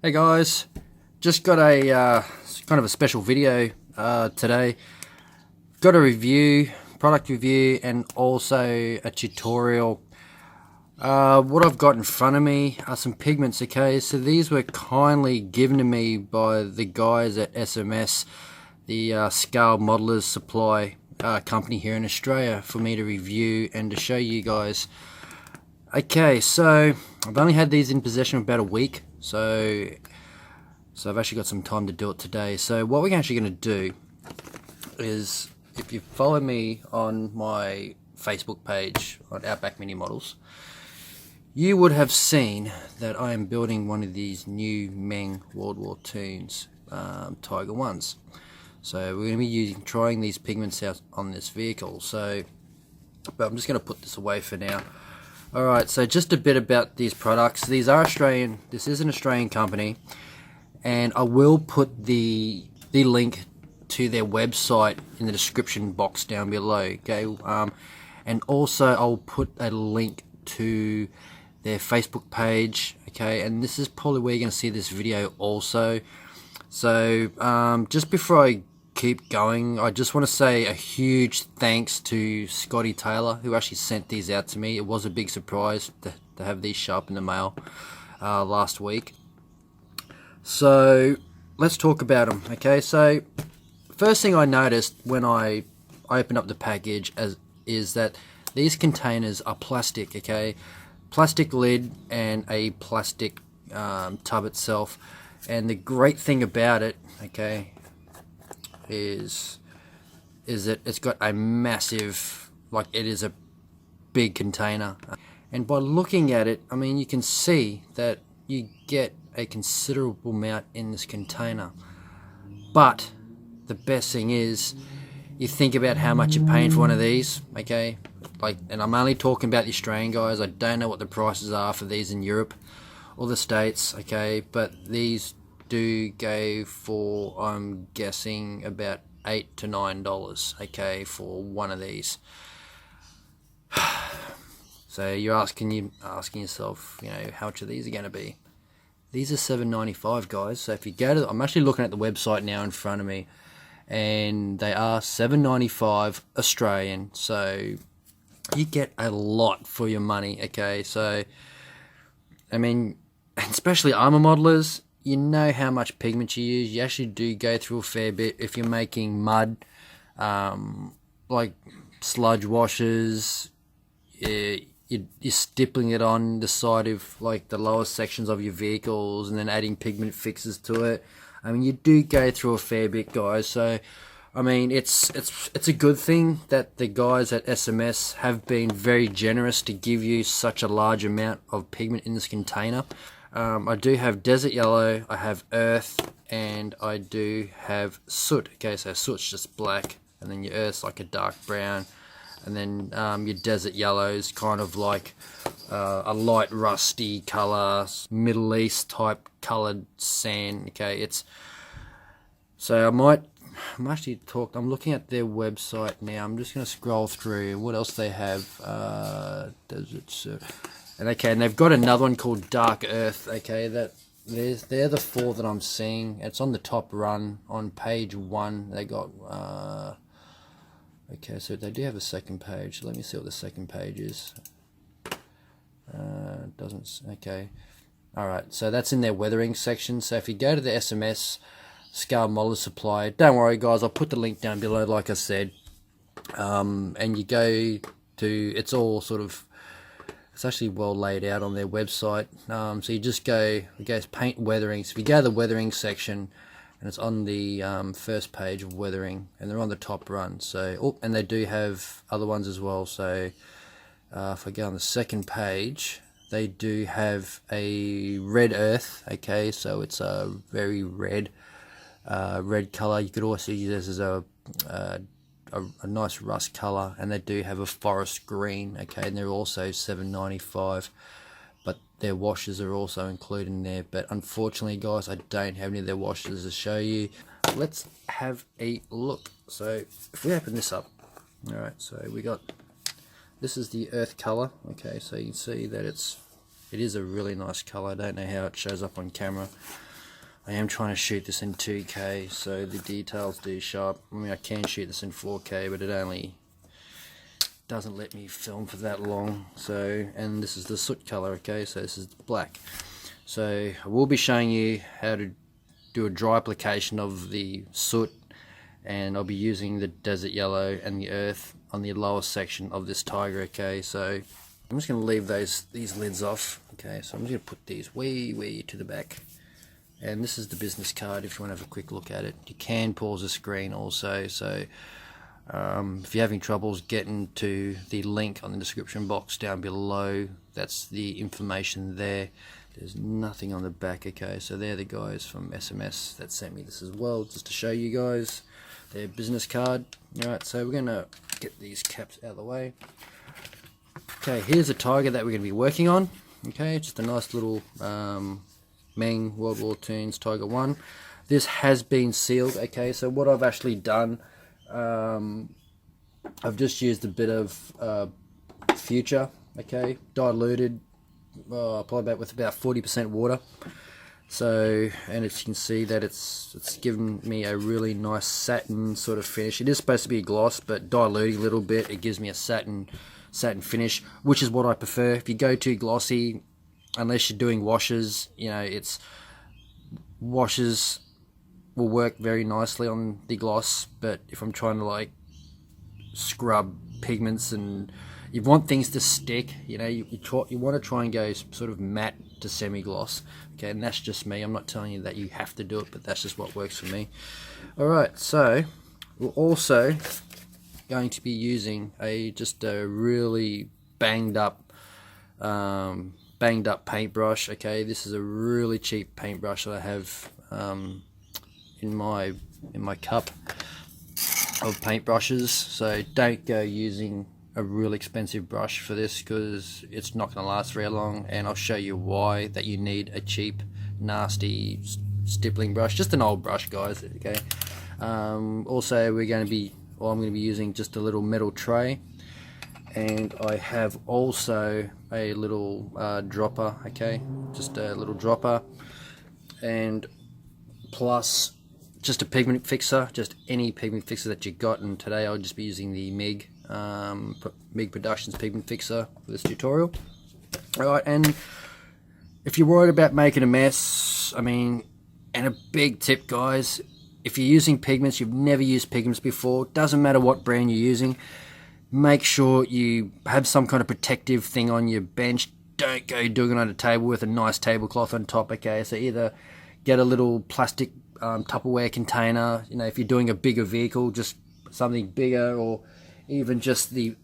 Hey guys, just got a kind of a special video today. Got a review, product review, and also a tutorial. What I've got in front of me are some pigments, okay? So these were kindly given to me by the guys at SMS, the scale modelers supply company here in Australia, for me to review and to show you guys. Okay, so I've only had these in possession for about a week, so I've actually got some time to do it today. So what we're actually going to do is, if you follow me on my Facebook page on Outback Mini Models, you would have seen that I am building one of these new Meng World War Toons Tiger 1s. So we're going to be trying these pigments out on this vehicle. So, but I'm just going to put this away for now. Alright, so just a bit about these products. These are Australian. This is an Australian company, and I will put the link to their website in the description box down below, okay? And also I'll put a link to their Facebook page, okay? And this is probably where you're going to see this video also. So just before I keep going, I just want to say a huge thanks to Scotty Taylor, who actually sent these out to me. It was a big surprise to have these show up in the mail last week. So let's talk about them, okay? So first thing I noticed when I opened up the package is that these containers are plastic, okay? Plastic lid and a plastic tub itself. And the great thing about it, okay, is that it's got a massive, like, it is a big container. And by looking at it, I mean, you can see that you get a considerable amount in this container. But the best thing is, you think about how much you're paying for one of these, okay? Like, and I'm only talking about the Australian guys. I don't know what the prices are for these in Europe or the States, okay? But these do go for, I'm guessing, about $8 to $9, okay, for one of these. So you're asking yourself, you know, how much of these are going to be? These are $7.95, guys. So if you go to, I'm actually looking at the website now in front of me, and they are $7.95 Australian. So you get a lot for your money, okay? So, I mean, especially armor modelers, you know how much pigment you use. You actually do go through a fair bit if you're making mud, like sludge washes. You're stippling it on the side of, like, the lower sections of your vehicles and then adding pigment fixes to it. I mean, you do go through a fair bit, guys. So, I mean, it's a good thing that the guys at SMS have been very generous to give you such a large amount of pigment in this container. I do have desert yellow, I have earth, and I do have soot. Okay, so soot's just black, and then your earth's like a dark brown, and then your desert yellow is kind of like a light rusty color, Middle East type colored sand. Okay, so I'm looking at their website now. I'm just going to scroll through what else they have. Desert soot. And okay, and they've got another one called Dark Earth. Okay, they're the four that I'm seeing. It's on the top run on page 1. They got okay, so they do have a second page. Let me see what the second page is. Doesn't, okay. All right, so that's in their weathering section. So if you go to the SMS scale model supply, don't worry, guys. I'll put the link down below, like I said. And you go to, it's all sort of, it's actually well laid out on their website. So you just go, it goes paint weathering. So if you go to the weathering section, and it's on the first page of weathering, and they're on the top run. So, oh, and they do have other ones as well. So if I go on the second page, they do have a red earth. Okay, so it's a very red color. You could also use this as a nice rust color, and they do have a forest green, okay, and they're also $7.95, but their washes are also included in there. But unfortunately, guys, I don't have any of their washes to show you. Let's have a look. So if we open this up, all right, so we got, this is the earth color. Okay, so you can see that it is a really nice color. I don't know how it shows up on camera, I am trying to shoot this in 2K, so the details do show up. I mean, I can shoot this in 4K, but it only doesn't let me film for that long. So, and this is the soot color, okay, so this is black. So I will be showing you how to do a dry application of the soot, and I'll be using the desert yellow and the earth on the lower section of this tiger, okay. So I'm just going to leave these lids off, okay. So I'm just going to put these way to the back, and this is the business card if you want to have a quick look at it. You can pause the screen also, so if you're having troubles getting to the link on the description box down below, that's the information there. There's nothing on the back, okay. So they're the guys from SMS that sent me this as well, just to show you guys their business card. Alright, so we're gonna get these caps out of the way. Okay, here's a tiger that we're gonna be working on. Okay, just a nice little Meng World War Toons Tiger 1. This has been sealed, okay. So what I've actually done, I've just used a bit of Future, okay, diluted, probably with about 40% water. So, and as you can see that it's given me a really nice satin sort of finish. It is supposed to be a gloss, but diluting a little bit, it gives me a satin finish, which is what I prefer. If you go too glossy, unless you're doing washes, you know, washes will work very nicely on the gloss, but if I'm trying to like scrub pigments and you want things to stick, you know, you want to try and go sort of matte to semi-gloss, okay. And that's just me. I'm not telling you that you have to do it, but that's just what works for me. Alright, so we're also going to be using just a really banged up paintbrush, okay. This is a really cheap paintbrush that I have in my cup of paintbrushes. So don't go using a real expensive brush for this, because it's not going to last very long, and I'll show you why that you need a cheap nasty stippling brush, just an old brush, guys, okay. Also I'm going to be using just a little metal tray, and I have also a little dropper, okay, just a little dropper, and plus just a pigment fixer, just any pigment fixer that you got. And today I'll just be using the Meng Productions pigment fixer for this tutorial. Alright, and if you're worried about making a mess, I mean, and a big tip, guys, if you're using pigments, you've never used pigments before, doesn't matter what brand you're using, make sure you have some kind of protective thing on your bench. Don't go doing it on a table with a nice tablecloth on top, okay. So either get a little plastic Tupperware container, you know, if you're doing a bigger vehicle, just something bigger, or even just the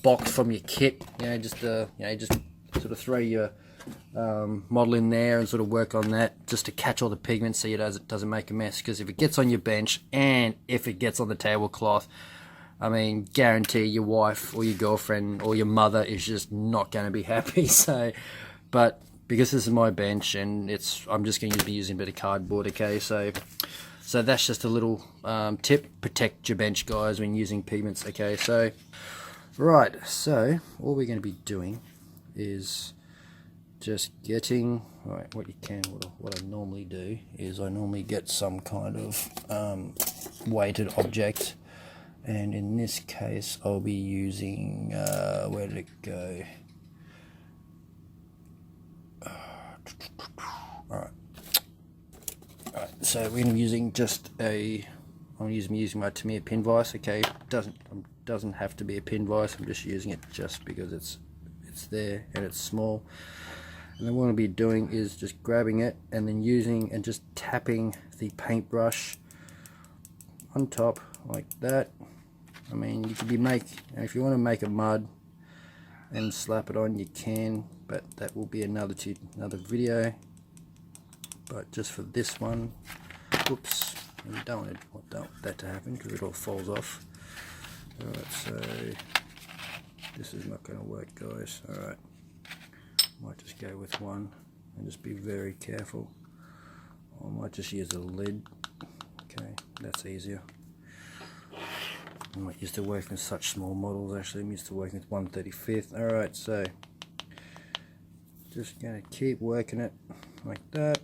box from your kit, you know, just sort of throw your model in there and sort of work on that, just to catch all the pigments so it doesn't make a mess. Because if it gets on your bench and if it gets on the tablecloth, I mean, guarantee your wife or your girlfriend or your mother is just not going to be happy. So, but because this is my bench and I'm just going to be using a bit of cardboard, okay. So that's just a little tip. Protect your bench, guys, when using pigments, okay. So right, so all we're going to be doing is just getting, right, what I normally do is I normally get some kind of weighted object, and in this case I'll be using where did it go? Alright, so we're going to be using I'm using my Tamiya pin vise, okay. Doesn't have to be a pin vise, I'm just using it just because it's there and it's small. And then what I'll be doing is just grabbing it and then using and just tapping the paintbrush on top like that. I mean, you could be if you want to make a mud and slap it on, you can, but that will be another video. But just for this one, whoops, we don't want that to happen because it all falls off. Alright, so this is not going to work, guys. Alright, might just go with one and just be very careful. I might just use a lid, okay, that's easier. I'm not used to working with such small models, actually. I'm used to working with 1/35. Alright, so just going to keep working it like that.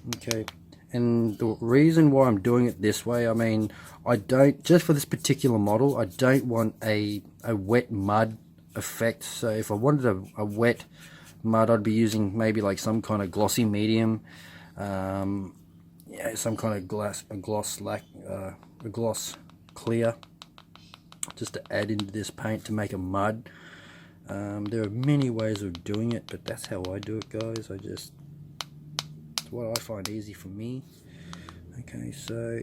Okay, and the reason why I'm doing it this way, I mean, I don't, just for this particular model, I don't want a wet mud effect. So if I wanted a wet mud, I'd be using maybe like some kind of glossy medium, yeah, some kind of a gloss clear, just to add into this paint to make a mud. There are many ways of doing it, but that's how I do it, guys. It's what I find easy for me. Okay, so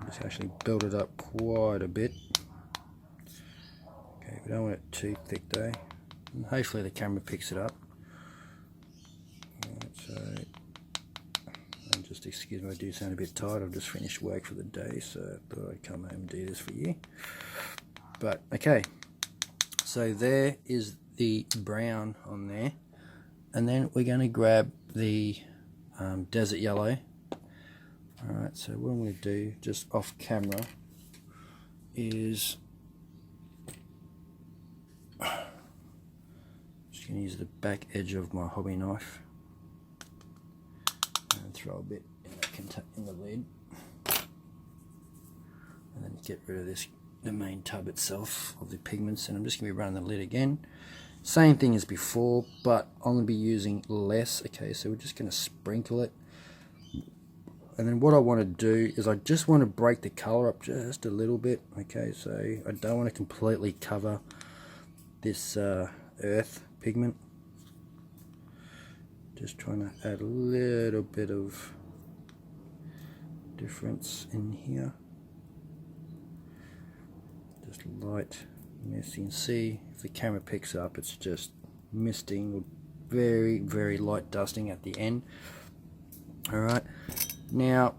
just actually build it up quite a bit. Okay, we don't want it too thick though. And hopefully the camera picks it up. Right, so, and just excuse me, I do sound a bit tired. I've just finished work for the day, so I thought I'd come home and do this for you. But okay, so there is the brown on there, and then we're going to grab the desert yellow. Alright, so what I'm going to do just off camera is just going to use the back edge of my hobby knife and throw a bit in the lid, and then get rid of the main tub itself of the pigments. And I'm just going to be running the lid again, same thing as before, but I'm going to be using less. Okay, so we're just going to sprinkle it. And then what I want to do is I just want to break the color up just a little bit. Okay, so I don't want to completely cover this earth pigment. Just trying to add a little bit of difference in here. Just light mist. You can see if the camera picks up, it's just misting, or very, very light dusting at the end. Alright. Now,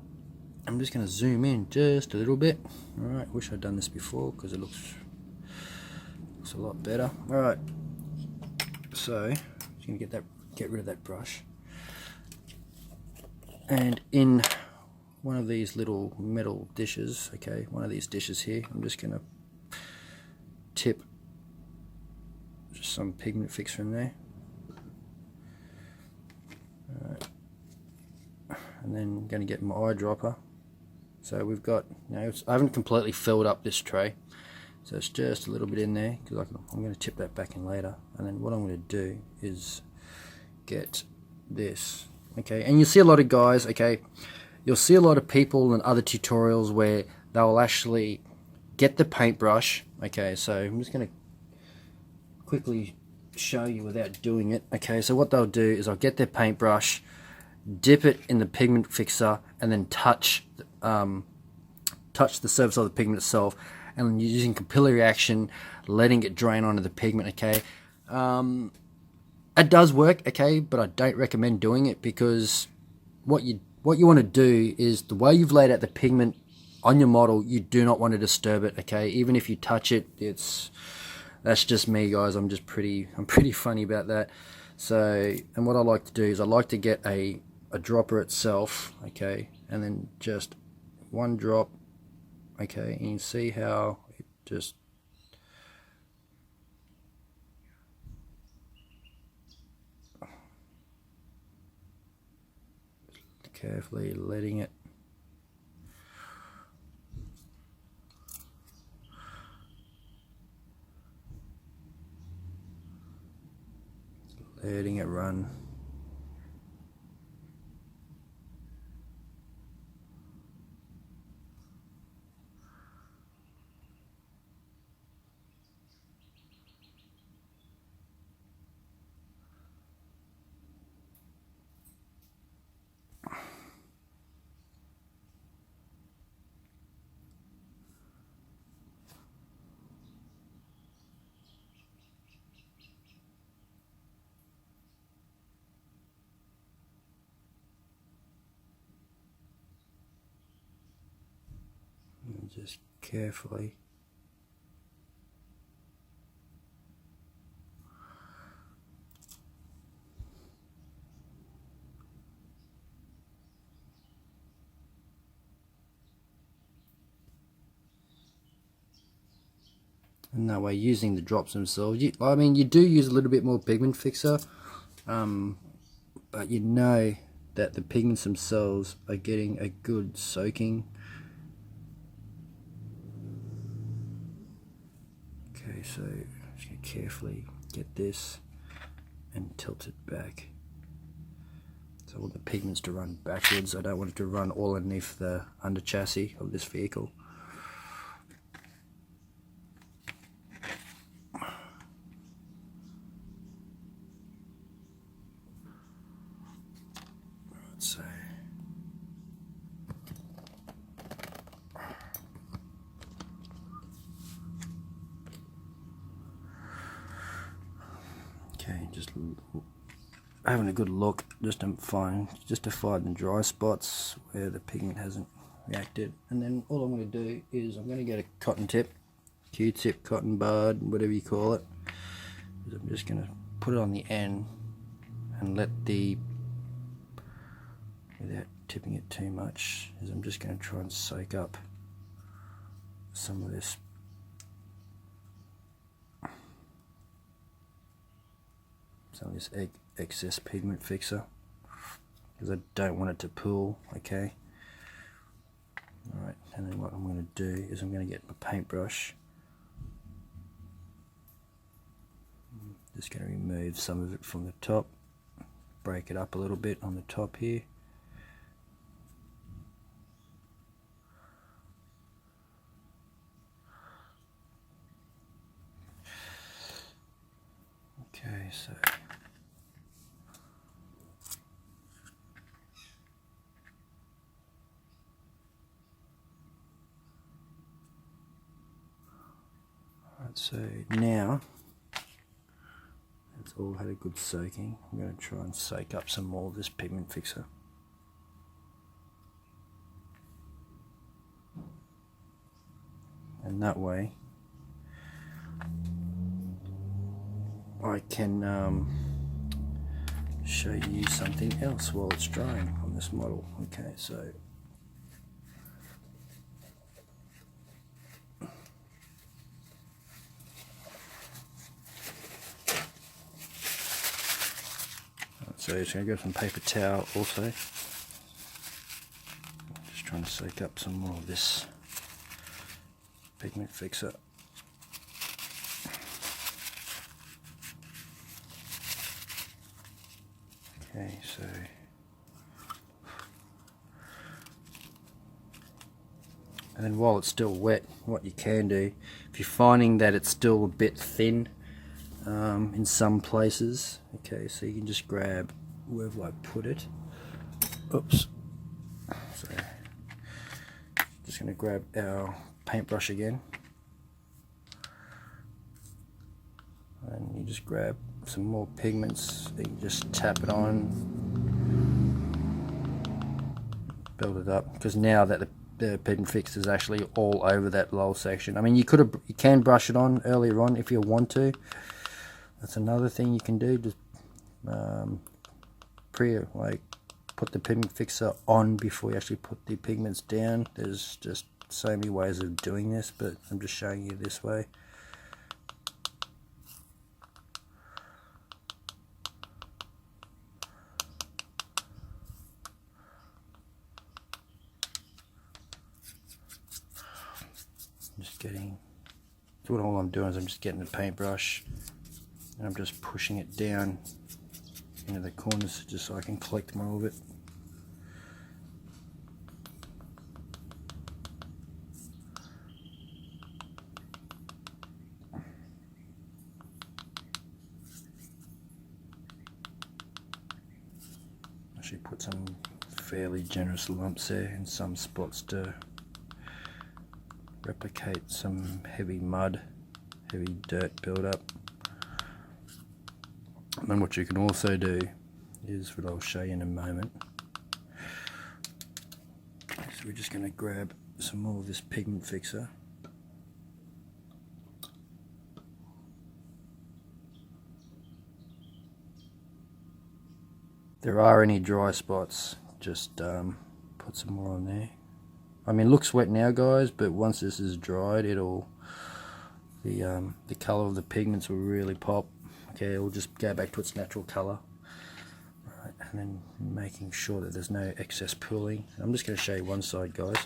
I'm just going to zoom in just a little bit. Alright, wish I'd done this before because it looks a lot better. Alright, so just going to get rid of that brush. And in one of these little metal dishes, okay, one of these dishes here, I'm just going to tip just some pigment fixer in there. Alright. And then I'm going to get my eyedropper. So we've got, you know, I haven't completely filled up this tray, so it's just a little bit in there because I'm going to tip that back in later. And then what I'm going to do is get this, okay, and you'll see a lot of guys, okay, you'll see a lot of people in other tutorials where they'll actually get the paintbrush. Okay, so I'm just going to quickly show you without doing it. Okay, so what they'll do is I'll get their paintbrush, dip it in the pigment fixer, and then touch the surface of the pigment itself, and using capillary action, letting it drain onto the pigment. Okay, it does work, okay, but I don't recommend doing it, because what you want to do is, the way you've laid out the pigment on your model, you do not want to disturb it. Okay, even if you touch it, that's just me, guys. I'm pretty funny about that. So, and what I like to do is I like to get a dropper itself, okay, and then just one drop, okay, and you see how it just carefully letting it run. And just carefully And that way, using the drops themselves, I mean, you do use a little bit more pigment fixer, but you know that the pigments themselves are getting a good soaking. Okay, so I'm just going to carefully get this and tilt it back. So I want the pigments to run backwards. I don't want it to run all underneath the under chassis of this vehicle. So okay, just having a good look just to find the dry spots where the pigment hasn't reacted, and then all I'm going to do is I'm going to get a cotton tip, Q-tip, cotton bud, whatever you call it. I'm just going to put it on the end and let the, without tipping it too much, is I'm just going to try and soak up some of this excess pigment fixer, because I don't want it to pool. Okay, alright, and then what I'm going to do is I'm going to get my paintbrush, just going to remove some of it from the top, break it up a little bit on the top here. Okay, so so now it's all had a good soaking. I'm going to try and soak up some more of this pigment fixer. And that way I can show you something else while it's drying on this model. Okay, so it's going to grab some paper towel also. Just trying to soak up some more of this pigment fixer. Okay, so and then while it's still wet, what you can do, if you're finding that it's still a bit thin in some places, okay, so you can just grab wherever I put it. Oops. So just going to grab our paintbrush again, and you just grab some more pigments. You can just tap it on, build it up, because now that the pigment fix is actually all over that lower section. I mean, you can brush it on earlier on if you want to. That's another thing you can do. Just put the pigment fixer on before you actually put the pigments down. There's just so many ways of doing this, but I'm just showing you this way. So all I'm doing is I'm just getting the paintbrush and I'm just pushing it down into the corners just so I can collect more of it. Actually put some fairly generous lumps there in some spots to replicate some heavy mud, heavy dirt buildup. And then what you can also do is what I'll show you in a moment. So we're just going to grab some more of this pigment fixer. If there are any dry spots, just put some more on there. I mean, it looks wet now, guys, but once this is dried, the color of the pigments will really pop. Okay, it will just go back to its natural color. Right, and then making sure that there's no excess pooling. I'm just going to show you one side, guys.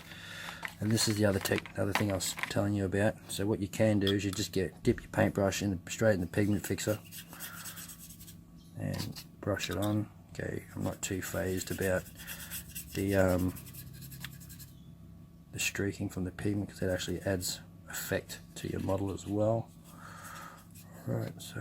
And this is the other thing I was telling you about. So what you can do is you just dip your paintbrush straight in the pigment fixer and brush it on. Okay, I'm not too phased about the streaking from the pigment, because it actually adds effect to your model as well. Right, so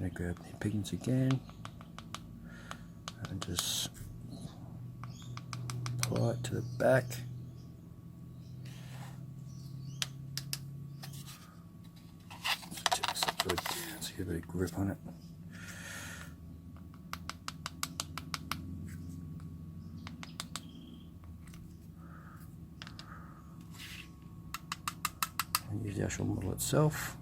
going to grab the pigments again and just apply it to the back. So get a bit of grip on it. And use the actual model itself.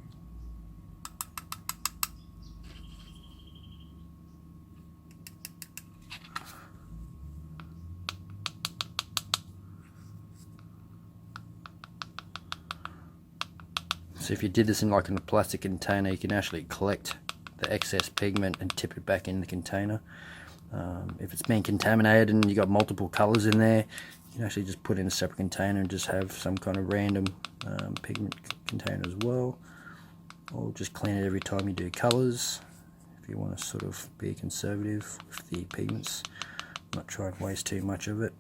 So if you did this in a plastic container, you can actually collect the excess pigment and tip it back in the container. If it's been contaminated and you got multiple colors in there, you can actually just put it in a separate container and just have some kind of random pigment container as well. Or just clean it every time you do colors, if you want to sort of be conservative with the pigments, not try and waste too much of it.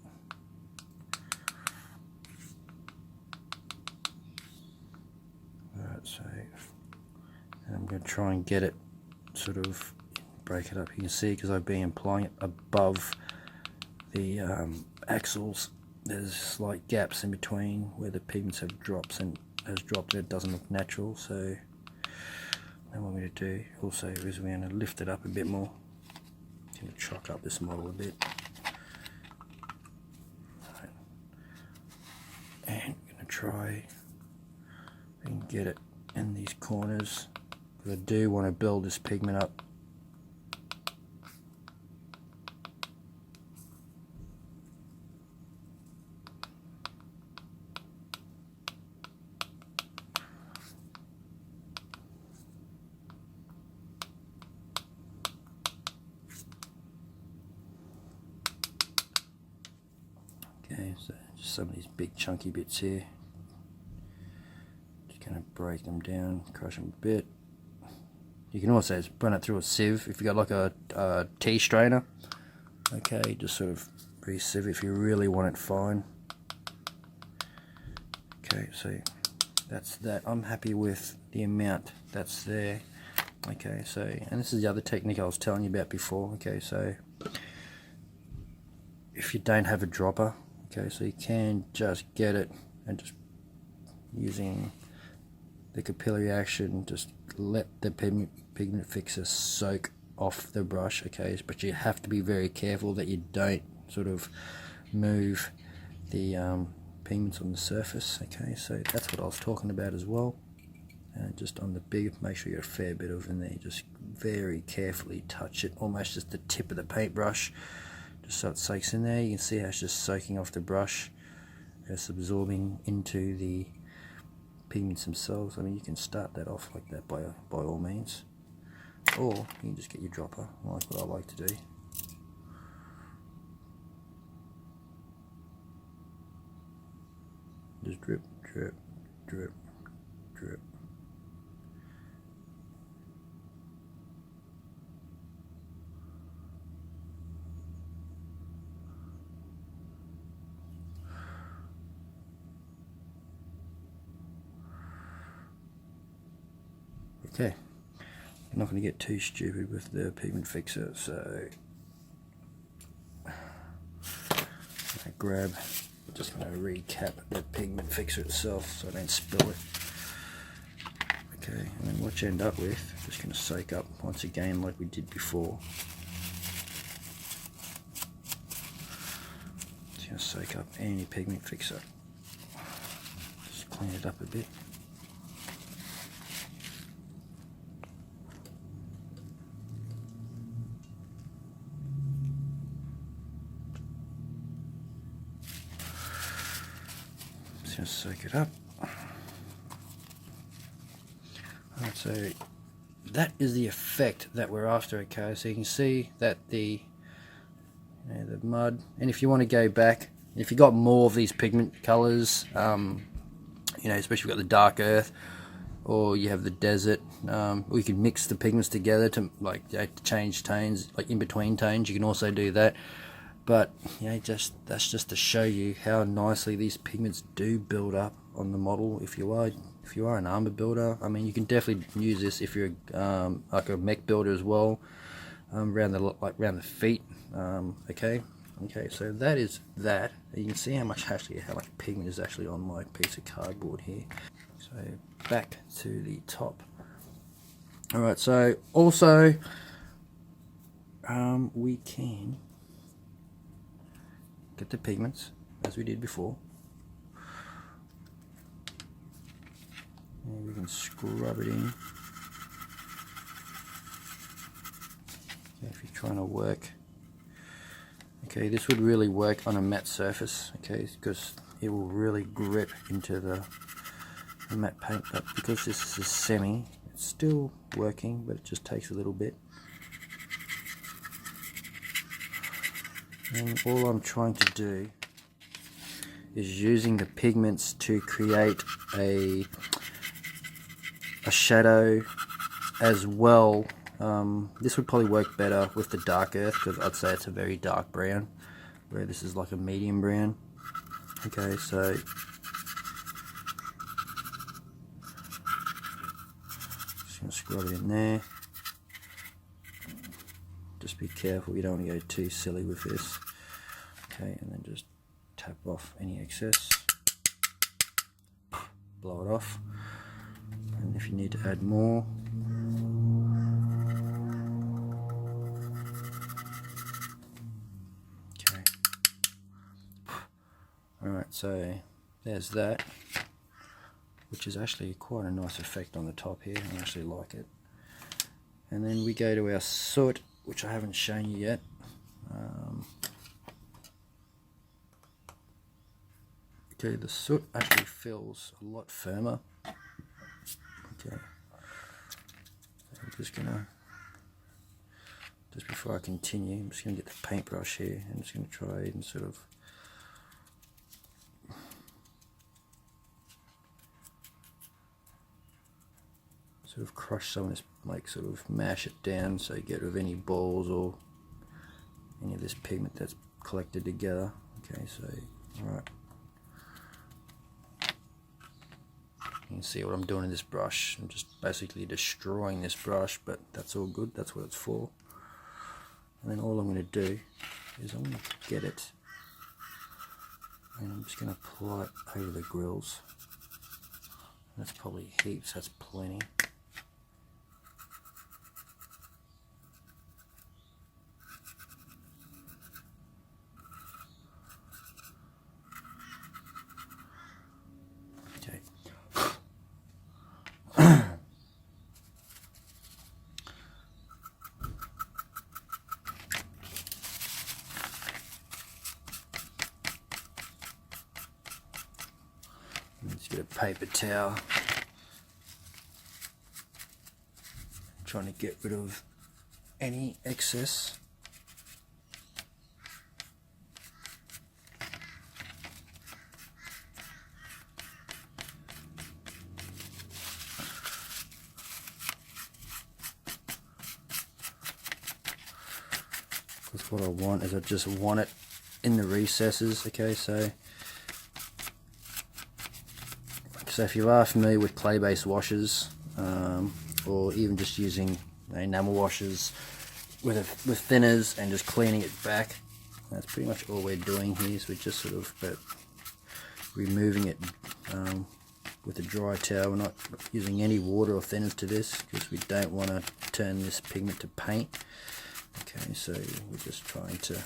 So, and I'm going to try and get it sort of break it up. You can see, because I've been applying it above the axles, there's slight gaps in between where the pigments have dropped and it doesn't look natural. So now what I'm going to do also is we're going to lift it up a bit more. I'm going to chalk up this model a bit. Right. And I'm going to try and get it in these corners, because I do want to build this pigment up. Okay, so just some of these big chunky bits here. Kind of break them down, crush them a bit. You can also run it through a sieve if you got a tea strainer. Okay, just sort of re-sieve if you really want it fine. Okay, so that's that. I'm happy with the amount that's there. Okay, so, and this is the other technique I was telling you about before. Okay, so if you don't have a dropper, okay, so you can just get it and just using the capillary action, just let the pigment fixer soak off the brush. Okay, but you have to be very careful that you don't sort of move the pigments on the surface. Okay, so that's what I was talking about as well. And just on the big, make sure you get a fair bit of in there. Just very carefully touch it, almost just the tip of the paintbrush, just so it soaks in there. You can see how it's just soaking off the brush, it's absorbing into the pigments themselves. I mean, you can start that off like that by all means, or you can just get your dropper, like what I like to do. Just drip, drip, drip, drip. Okay, I'm not going to get too stupid with the pigment fixer, so I grab, I'm just going to recap the pigment fixer itself so I don't spill it. Okay, and then what you end up with, just going to soak up once again like we did before. soak up any pigment fixer. Just clean it up a bit. Just gonna soak it up. Alright, so that is the effect that we're after. Okay, so you can see that the mud, and if you want to go back, if you got more of these pigment colors, you know, especially if you've got the dark earth or you have the desert, or you can mix the pigments together to like change tones, like in between tones. You can also do that, but you know, that's just to show you how nicely these pigments do build up on the model. If you are an armor builder, I mean, you can definitely use this if you're like a mech builder as well, around the feet. Okay, so that is that. You can see how much pigment is actually on my piece of cardboard here. So back to the top. Alright, so also we can get the pigments as we did before, and we can scrub it in. Okay, if you're trying to work, okay, this would really work on a matte surface, okay, because it will really grip into the matte paint, but because this is a semi, it's still working, but it just takes a little bit. And all I'm trying to do is using the pigments to create a shadow as well. This would probably work better with the dark earth, because I'd say it's a very dark brown, where this is like a medium brown. Okay, so just gonna scrub it in there. Just be careful, you don't want to go too silly with this. Okay, and then just tap off any excess, blow it off, and if you need to add more, okay. Alright, so there's that, which is actually quite a nice effect on the top here. I actually like it. And then we go to our soot, which I haven't shown you yet. Okay, the soot actually feels a lot firmer. Okay, so I'm just gonna, just before I continue, I'm just gonna get the paintbrush here. I'm just gonna try and sort of crush some of this, like sort of mash it down so you get rid of any balls or any of this pigment that's collected together. Okay, so alright, you can see what I'm doing in this brush. I'm just basically destroying this brush, but that's all good, that's what it's for. And then all I'm going to do is I'm going to get it, and I'm just going to apply it over the grills. That's probably heaps, that's plenty. Let's get a paper towel. Trying to get rid of any excess. Because what I want is I just want it in the recesses. Okay, so if you are familiar with clay-based washes, or even just using enamel washes with thinners and just cleaning it back, that's pretty much all we're doing here. So we're just sort of removing it with a dry towel. We're not using any water or thinners to this because we don't want to turn this pigment to paint. Okay, so we're just trying to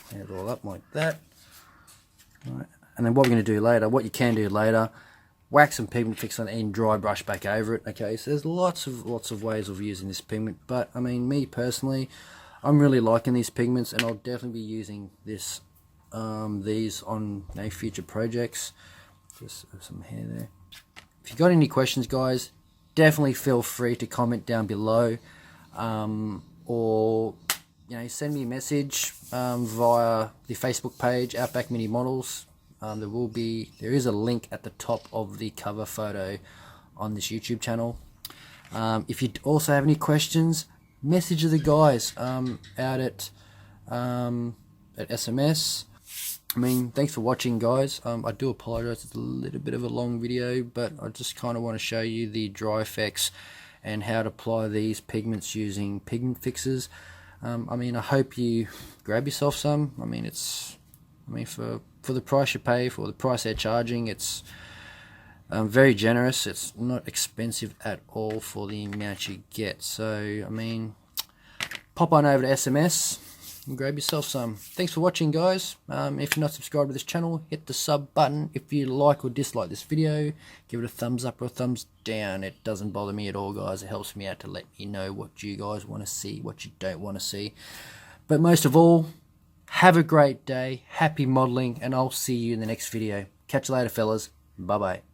clean it all up like that. Right. And then what we're going to do later, what you can do later, wax some pigment fix on it and dry brush back over it. Okay, so there's lots of ways of using this pigment, but I mean, me personally, I'm really liking these pigments, and I'll definitely be using this these on future projects. Just some hair there. If you got any questions, guys, definitely feel free to comment down below, or send me a message via the Facebook page, Outback Mini Models. There is a link at the top of the cover photo on this YouTube channel. If you also have any questions, message the guys out at SMS. I mean, thanks for watching, guys. I do apologize, it's a little bit of a long video, but I just kind of want to show you the dry effects and how to apply these pigments using pigment fixers. I mean, I hope you grab yourself some. I mean, for the price you pay, for the price they're charging, it's very generous. It's not expensive at all for the amount you get. So, I mean, pop on over to SMS and grab yourself some. Thanks for watching, guys. If you're not subscribed to this channel, hit the sub button. If you like or dislike this video, give it a thumbs up or a thumbs down. It doesn't bother me at all, guys. It helps me out to let me know what you guys want to see, what you don't want to see. But most of all, have a great day, happy modeling, and I'll see you in the next video. Catch you later, fellas. Bye-bye.